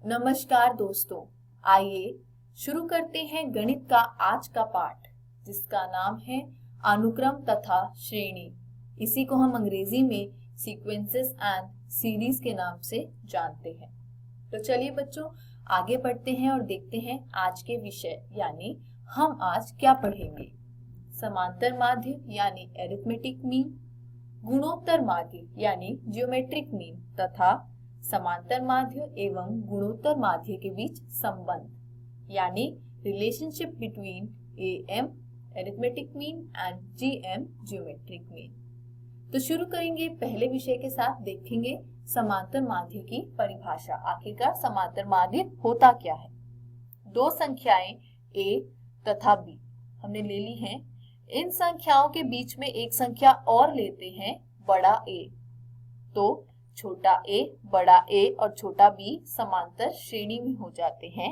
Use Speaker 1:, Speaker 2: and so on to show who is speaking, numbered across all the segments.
Speaker 1: नमस्कार दोस्तों, आइए शुरू करते हैं गणित का आज का पाठ, जिसका नाम है अनुक्रम तथा श्रेणी। इसी को हम अंग्रेजी में सीक्वेंसेस एंड सीरीज के नाम से जानते हैं। तो चलिए बच्चों, आगे बढ़ते हैं और देखते हैं आज के विषय, यानी हम आज क्या पढ़ेंगे। समांतर माध्य यानी एरिथमेटिक मीन, गुणोत्तर माध्य यानी जियोमेट्रिक मीन तथा समांतर माध्य एवं गुणोत्तर माध्य के बीच संबंध यानी relationship between M arithmetic mean and GM geometric mean. तो शुरू करेंगे पहले विषय के साथ, देखेंगे समांतर माध्य की परिभाषा। आखिरकार समांतर माध्य होता क्या है। दो संख्याएं a तथा b हमने ले ली हैं। इन संख्याओं के बीच में एक संख्या और लेते हैं, बड़ा A, तो छोटा a, बड़ा A और छोटा b समांतर श्रेणी में हो जाते हैं।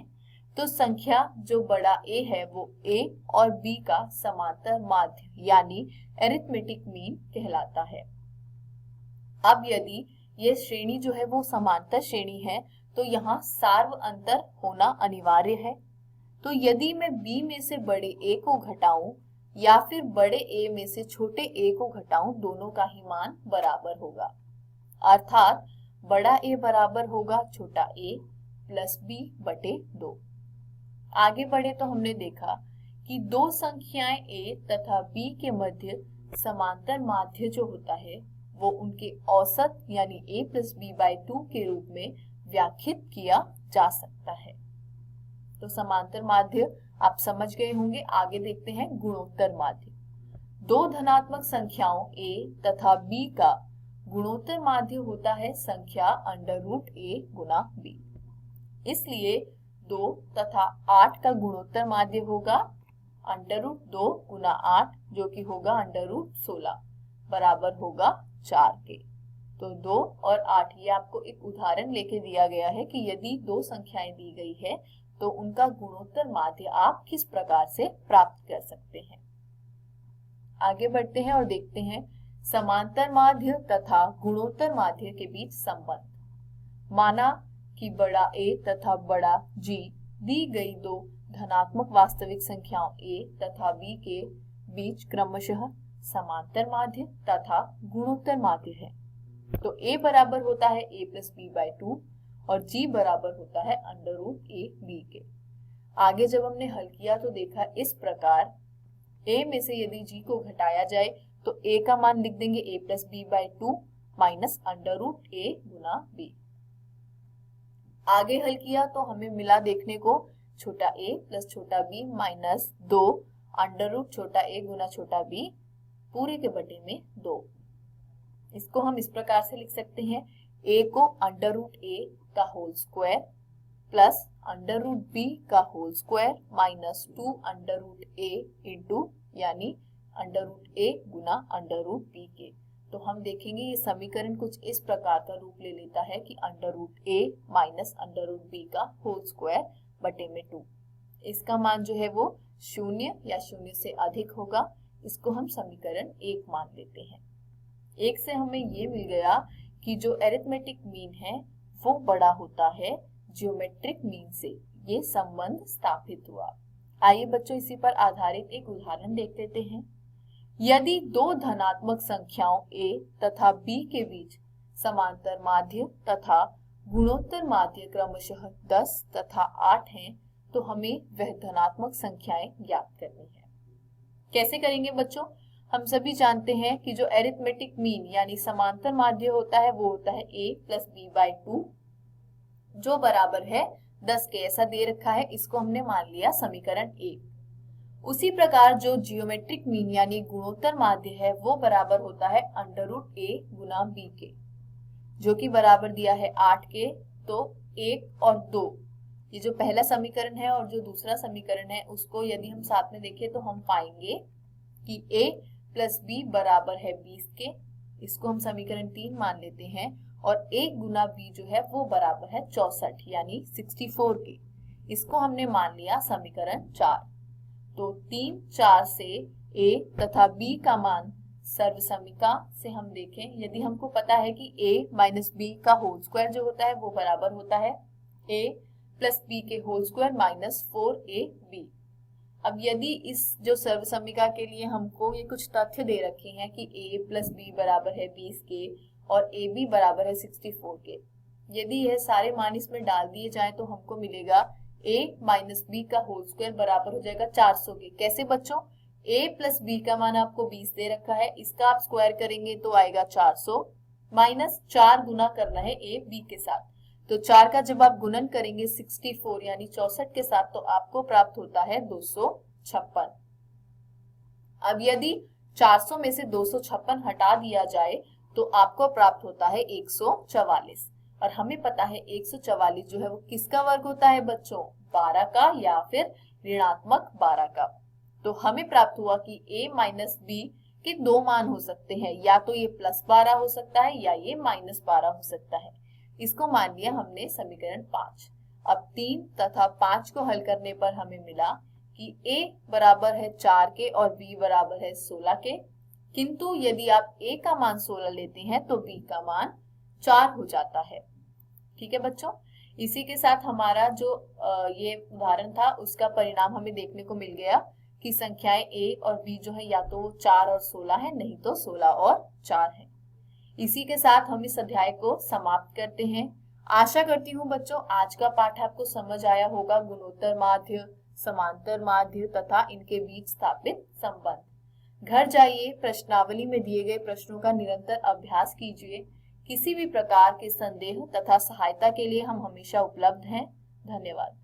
Speaker 1: तो संख्या जो बड़ा A है वो A और B का समांतर माध्य यानी एरिथमेटिक मीन कहलाता है। अब यदि ये श्रेणी जो है वो समांतर श्रेणी है तो यहाँ सार्व अंतर होना अनिवार्य है। तो यदि मैं B में से बड़े A को घटाऊं या फिर बड़े A में से छोटे A को घटाऊं, दोनों का ही मान बराबर होगा। अर्थात बड़ा A बराबर होगा छोटा a प्लस b बटे 2। आगे बढ़े तो हमने देखा कि दो संख्याएं a तथा b के मध्य समांतर माध्य जो होता है वो उनके औसत यानी a प्लस b बाई 2 के रूप में व्याख्यित किया जा सकता है। तो समांतर माध्य आप समझ गए होंगे। आगे देखते हैं गुणोत्तर माध्य। दो धनात्मक संख्याओं a तथा b का गुणोत्तर माध्य होता है संख्या अंडर रूट a गुना b। इसलिए 2 तथा 8 का गुणोत्तर माध्य होगा अंडर रूट 2 गुना 8, जो कि होगा अंडर रूट 16, बराबर होगा 4 के। तो 2 और 8, ये आपको एक उदाहरण लेके दिया गया है कि यदि दो संख्याएं दी गई है तो उनका गुणोत्तर माध्य आप किस प्रकार से प्राप्त कर सकते हैं। आगे बढ़ते हैं और देखते हैं समांतर माध्य तथा गुणोत्तर माध्य के बीच संबंध। माना कि बड़ा A तथा बड़ा G दी गई दो धनात्मक वास्तविक संख्याओं A तथा B के बीच क्रमशः समांतर माध्य तथा गुणोत्तर माध्य है। तो A बराबर होता है A प्लस B बाई 2 और G बराबर होता है अंडर रूट A B के। आगे जब हमने हल किया तो देखा इस प्रकार, A में से यदि G को घटाया जाए तो A का मान लिख देंगे A plus B by 2 minus under root A गुना B। आगे हल किया तो हमें मिला देखने को छोटा a प्लस छोटा b माइनस 2 अंडर रूट छोटा a गुना छोटा b पूरे के बटे में 2। इसको हम इस प्रकार से लिख सकते हैं, a को अंडर रूट a का whole square plus under root b का whole square minus 2 under root a into यानी अंडर रूट a गुना अंडर रूट b के। तो हम देखेंगे ये समीकरण कुछ इस प्रकार का रूप ले लेता है कि under root a minus under root b का होल स्क्वायर बटे में 2। इसका मान जो है वो 0 या 0 से अधिक होगा। इसको हम समीकरण 1 मान लेते हैं। 1 से हमें ये मिल गया कि जो एरिथमेटिक मीन है वो बड़ा होता है जियोमेट्रिक मीन से। ये संबंध स्थापित हुआ। आइए बच्चों, इसी पर आधारित एक उदाहरण देख लेते हैं। यदि दो धनात्मक संख्याओं a तथा b के बीच समांतर माध्य तथा गुणोत्तर माध्य क्रमशः 10 तथा 8 हैं, तो हमें वह धनात्मक संख्याएं ज्ञात करनी है। कैसे करेंगे बच्चों? हम सभी जानते हैं कि जो एरिथमेटिक मीन यानी समांतर माध्य होता है वो होता है a प्लस b बाई 2, जो बराबर है 10 के। ऐसा दे रखा है, इसको हमने मान लिया समीकरण 1। उसी प्रकार जो जियोमेट्रिक मीन यानी गुणोत्तर माध्य है वो बराबर होता है अंडर रूट a गुना b के, जो कि बराबर दिया है 8 के। तो 1 और 2, ये जो पहला समीकरण है और जो दूसरा समीकरण है, उसको यदि हम साथ में देखें तो हम पाएंगे कि a प्लस b बराबर है 20 के। इसको हम समीकरण 3 मान लेते हैं। और 1 गुना b जो है वो बराबर है 64 यानी 64 के। इसको हमने मान लिया समीकरण 4। तो 3, 4 से a तथा b का मान सर्वसमीका से हम देखें, यदि हमको पता है कि a माइनस b का होल स्क्वायर जो होता है वो बराबर होता है a प्लस बी के होल स्क्वायर माइनस 4ab। अब यदि इस जो सर्वसम्मिका के लिए हमको ये कुछ तथ्य दे रखे हैं कि a प्लस बी बराबर है 20 के और ab बराबर है 64 के, यदि यह सारे मान इसमें डाल दिए जाए तो हमको मिलेगा a माइनस बी का होल स्क्वायर बराबर हो जाएगा 400 के। कैसे बच्चों? a प्लस बी का मान आपको 20 दे रखा है, इसका आप स्क्वायर करेंगे तो आएगा 400 माइनस 4 गुना करना है a b के साथ, तो 4 का जब आप गुणन करेंगे 64 यानी 64 के साथ तो आपको प्राप्त होता है 256। अब यदि 400 में से 256 हटा दिया जाए तो आपको प्राप्त होता है 144, और हमें पता है 144 जो है वो किसका वर्ग होता है बच्चों? 12 का या फिर ऋणात्मक 12 का। तो हमें प्राप्त हुआ कि a माइनस बी के दो मान हो सकते हैं, या तो ये प्लस 12 हो सकता है या ये माइनस 12 हो सकता है। इसको मान लिया हमने समीकरण 5। अब 3 तथा 5 को हल करने पर हमें मिला कि a बराबर है 4 के और b बराबर है 16 के, किंतु यदि आप a का मान 16 लेते हैं तो b का मान 4 हो जाता है। ठीक है बच्चों, इसी के साथ हमारा जो ये उदाहरण था उसका परिणाम हमें देखने को मिल गया कि संख्याएं a और b जो है या तो 4 और 16 है, नहीं तो 16 और 4 है। इसी के साथ हम इस अध्याय को समाप्त करते हैं। आशा करती हूँ बच्चों आज का पाठ आपको समझ आया होगा। गुणोत्तर माध्य, समांतर माध्य तथा इनके बीच स्थापित संबंध। घर जाइए, प्रश्नावली में दिए गए प्रश्नों का निरंतर अभ्यास कीजिए। किसी भी प्रकार के संदेह तथा सहायता के लिए हम हमेशा उपलब्ध हैं। धन्यवाद।